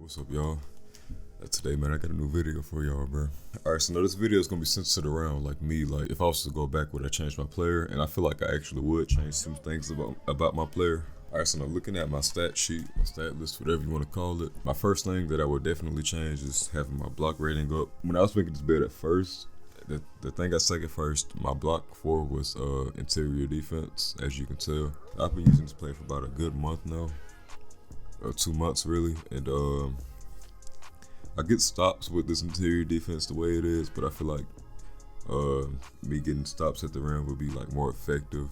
What's up, y'all? Today, man, I got a new video for y'all, bro. Alright, so now this video is gonna be centered around like me. Like, if I was to go back, would I change my player? And I feel like I actually would change some things about my player. Alright, so now looking at my stat sheet, my stat list, whatever you want to call it, my first thing that I would definitely change is having my block rating up. When I was making this build at first, the thing I second first, my block for was interior defense, as you can tell. I've been using this play for about a good month now, or 2 months really, and I get stops with this interior defense the way it is, but I feel like me getting stops at the rim would be like more effective,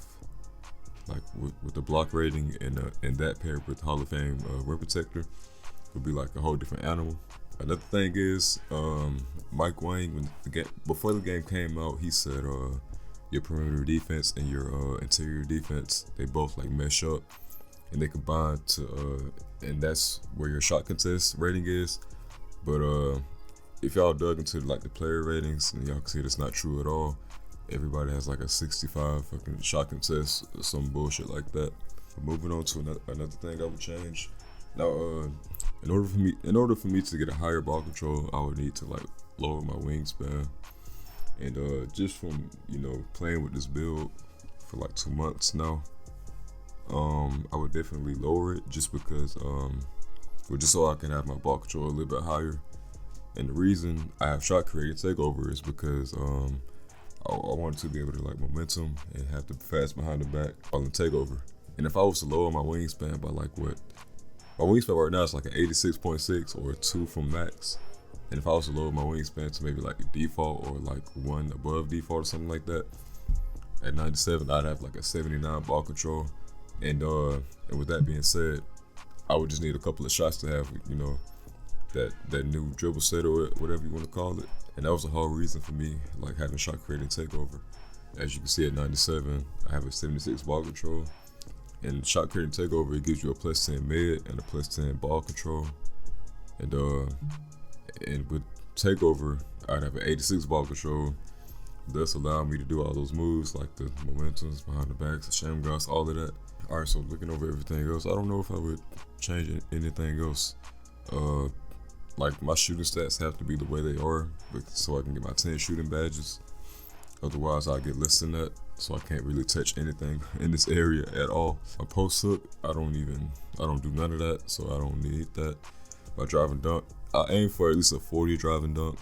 like with the block rating, and that paired with Hall of Fame rim protector would be like a whole different animal. Another thing is Mike Wang, before the game came out, he said your perimeter defense and your interior defense, they both like mesh up and they combine to and that's where your shot contest rating is. But if y'all dug into like the player ratings, and y'all can see that's not true at all. Everybody has like a 65 fucking shot contest or some bullshit like that. But moving on to another thing I would change. Now, in order for me to get a higher ball control, I would need to like lower my wingspan. And just from playing with this build for like 2 months now, I would definitely lower it just because just so I can have my ball control a little bit higher. And the reason I have shot creating takeover is because I wanted to be able to like momentum and have the fast behind the back on the takeover. And if I was to lower my wingspan by like what? My wingspan right now is like an 86.6 or a 2 from max. And if I was to lower my wingspan to maybe like a default or like 1 above default or something like that, at 97 I'd have like a 79 ball control. And with that being said, I would just need a couple of shots to have, that new dribble set or whatever you want to call it. And that was the whole reason for me like having shot creating takeover. As you can see at 97, I have a 76 ball control. And shot creating takeover, it gives you a +10 mid and a +10 ball control. And with takeover, I'd have an 86 ball control, thus allowing me to do all those moves like the momentums, behind the backs, the sham goss, all of that. Alright, so looking over everything else, I don't know if I would change anything else. Like my shooting stats have to be the way they are, so I can get my 10 shooting badges. Otherwise, I'll get less than that, so I can't really touch anything in this area at all. My post hook, I don't do none of that, so I don't need that. My driving dunk, I aim for at least a 40 driving dunk,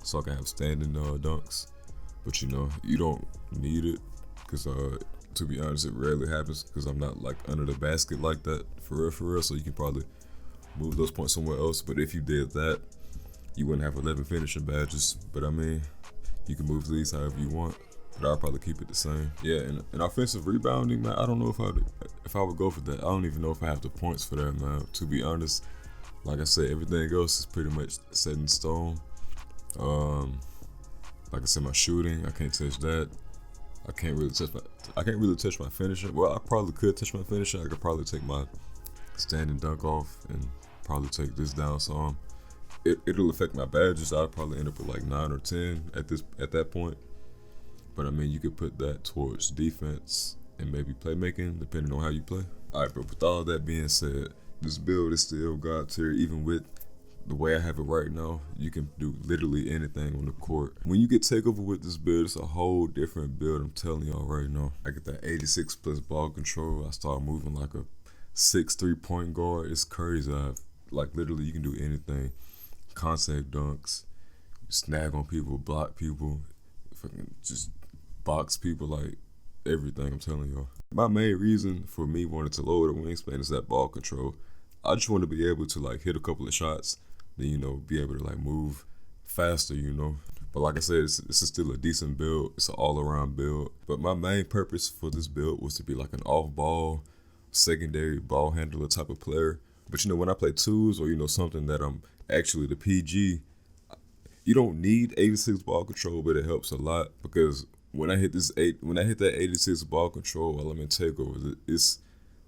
so I can have standing dunks. But you don't need it, because to be honest, it rarely happens because I'm not like under the basket like that for real. So you can probably move those points somewhere else. But if you did that, you wouldn't have 11 finishing badges. But I mean, you can move these however you want. But I'll probably keep it the same. Yeah, and offensive rebounding, man, I don't know if I would go for that. I don't even know if I have the points for that, man. To be honest, like I said, everything else is pretty much set in stone. Like I said, my shooting, I can't touch that. I can't really touch my finisher. Well, I probably could touch my finisher. I could probably take my standing dunk off and probably take this down some. It'll affect my badges. I'll probably end up with like 9 or 10 at that point. But I mean, you could put that towards defense and maybe playmaking, depending on how you play. All right, but with all that being said, this build is still God tier. Even with the way I have it right now, you can do literally anything on the court. When you get takeover with this build, it's a whole different build. I'm telling y'all right now. I get that 86 plus ball control. I start moving like a 6'3" point guard. It's crazy. Like literally, you can do anything. Contact dunks, snag on people, block people, fucking just box people, like everything. I'm telling y'all. My main reason for me wanting to lower the wingspan is that ball control. I just want to be able to like hit a couple of shots, then be able to like move faster, But like I said, this is still a decent build. It's an all-around build. But my main purpose for this build was to be like an off-ball, secondary ball handler type of player. But when I play twos or something that I'm actually the PG, you don't need 86 ball control, but it helps a lot because when I hit that 86 ball control while I'm in takeover,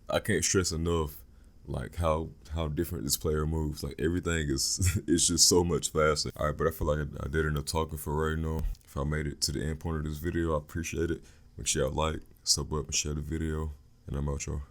I can't stress enough like how different this player moves. Like everything is it's just so much faster. All right, but I feel like I did enough talking for right now. If I made it to the end point of this video, I appreciate it. Make sure y'all like, sub up, and share the video, and I'm out, y'all.